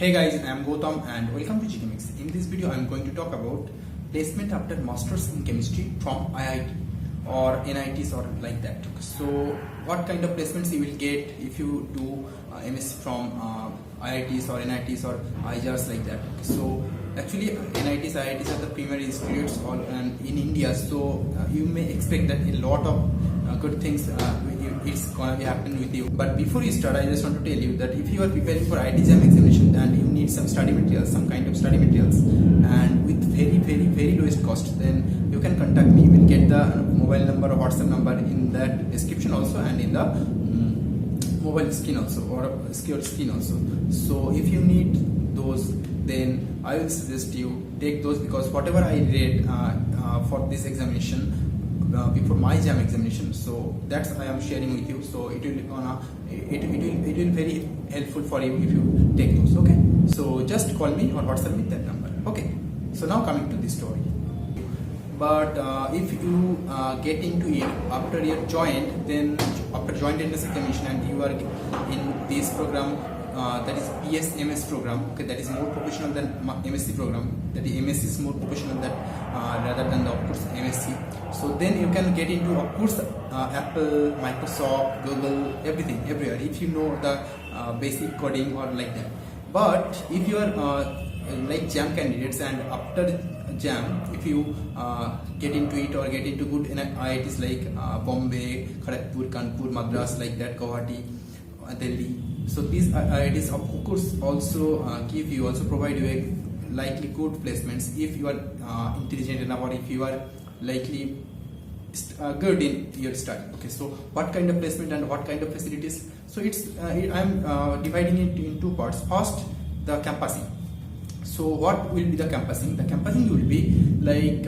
Hey guys, I am Gautam and welcome to GKMX. In this video I am going to talk about placement after Masters in Chemistry from IIT or NITs or like that. So what kind of placements you will get if you do MS from IITs or NITs or IJRs like that. So actually NITs, IITs are the primary institutes in India, so you may expect that a lot of good things it's gonna be happening with you. But before you start, I just want to tell you that if you are preparing for IT exam examination, then you need some study materials, some kind of study materials, and with very lowest cost, then you can contact me. You will get the mobile number or WhatsApp number in that description also, and in the mobile screen also, or secure screen also. So if you need those, then I will suggest you take those, because whatever I read for this examination before my jam examination, so that's I am sharing with you. So it will very helpful for you if you take those. Okay, so just call me or WhatsApp me that number. Okay, so now coming to this story. But if you get into it after you joined, then after joined in this examination and you are in this program, that is BS-MS program, okay, that is more professional than M.Sc program. That is M.Sc is more professional than rather than the, of course, M.Sc. So then you can get into, of course, Apple, Microsoft, Google, everything, everywhere, if you know the basic coding or like that. But if you are like jam candidates, and after jam, if you get into it or get into good IITs like Bombay, Kharagpur, Kanpur, Madras, like that, Guwahati, Delhi. So these IITs of course also provide you a likely good placements if you are intelligent enough, or if you are likely good in your study. Okay, so what kind of placement and what kind of facilities? So I'm dividing it in two parts. First, the campusing. So what will be the campusing? The campusing will be like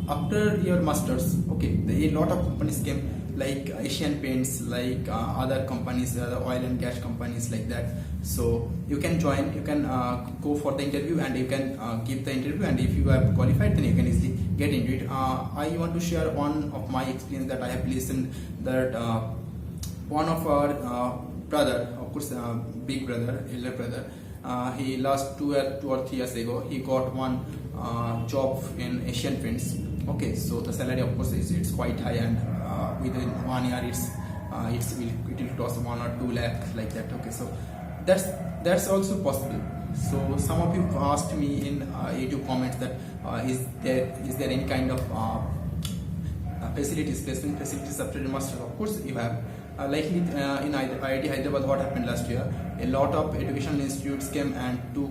after your masters. Okay, a lot of companies came, like Asian Paints, like other companies, other oil and gas companies, like that. So you can join, you can go for the interview, and you can give the interview, and if you are qualified, then you can easily get into it. I want to share one of my experience that I have listened, that one of our brother, of course, big brother, elder brother, he last 2 or 3 years ago, he got one job in Asian Paints. Okay, so the salary, of course, it's quite high, and within 1 year it will cost 1 or 2 lakh, like that. Okay, so that's also possible. So some of you asked me in YouTube comments that is there any kind of facilities, placement facilities after the master? Of course you have. Likely in IIT Hyderabad, what happened last year, a lot of educational institutes came and took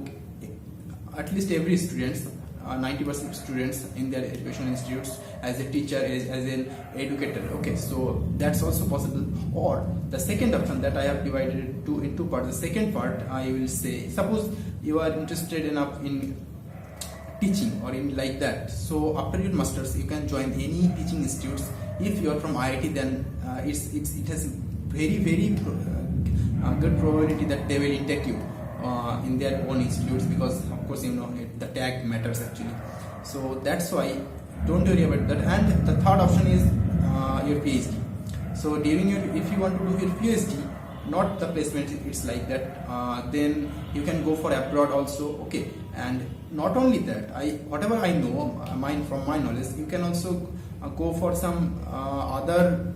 at least every students, 90% of students in their educational institutes as a teacher, as an educator. Okay, so that's also possible. Or the second option that I have divided it in two parts. The second part, I will say, suppose you are interested enough in teaching or in like that. So after your masters, you can join any teaching institutes. If you are from IIT, then it has very good probability that they will intake you in their own institutes, because of course, you know, the tag matters actually. So that's why don't worry about that. And the third option is your PhD. So during if you want to do your PhD, not the placement, it's like that, then you can go for abroad also. Okay, and not only that, whatever I know, from my knowledge, you can also go for some other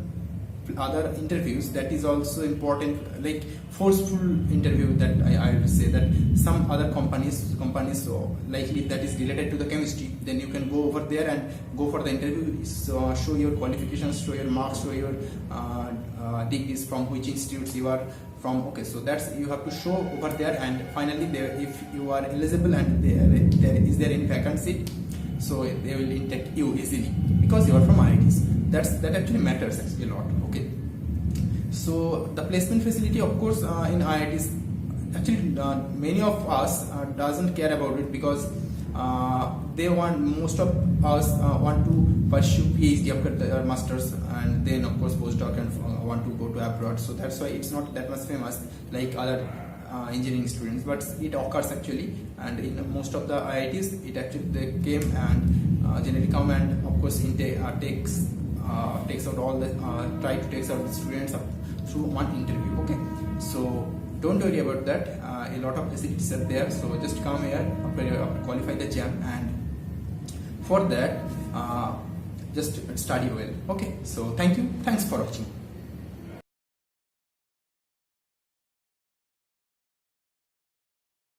interviews. That is also important, like forceful interview, that I will say that some other companies, so likely that is related to the chemistry, then you can go over there and go for the interview. So show your qualifications, show your marks, show your degrees, from which institutes you are from. Okay, so that's you have to show over there, and finally if you are eligible and is there any vacancy, so they will intake you easily because you are from IITs. That actually matters actually a lot. Okay, so the placement facility, of course, in IITs, actually many of us doesn't care about it, because most of us want to pursue PhD after their masters, and then of course postdoc, and want to go to abroad. So that's why it's not that much famous like other engineering students, but it occurs actually. And in most of the IITs, it actually they came and generally come, and of course takes out all the try to take out the students through one interview. Okay, so don't worry about that. a lot of facilities are there. So just come here after you qualify the jam, and for that just study well. Okay, so thanks for watching.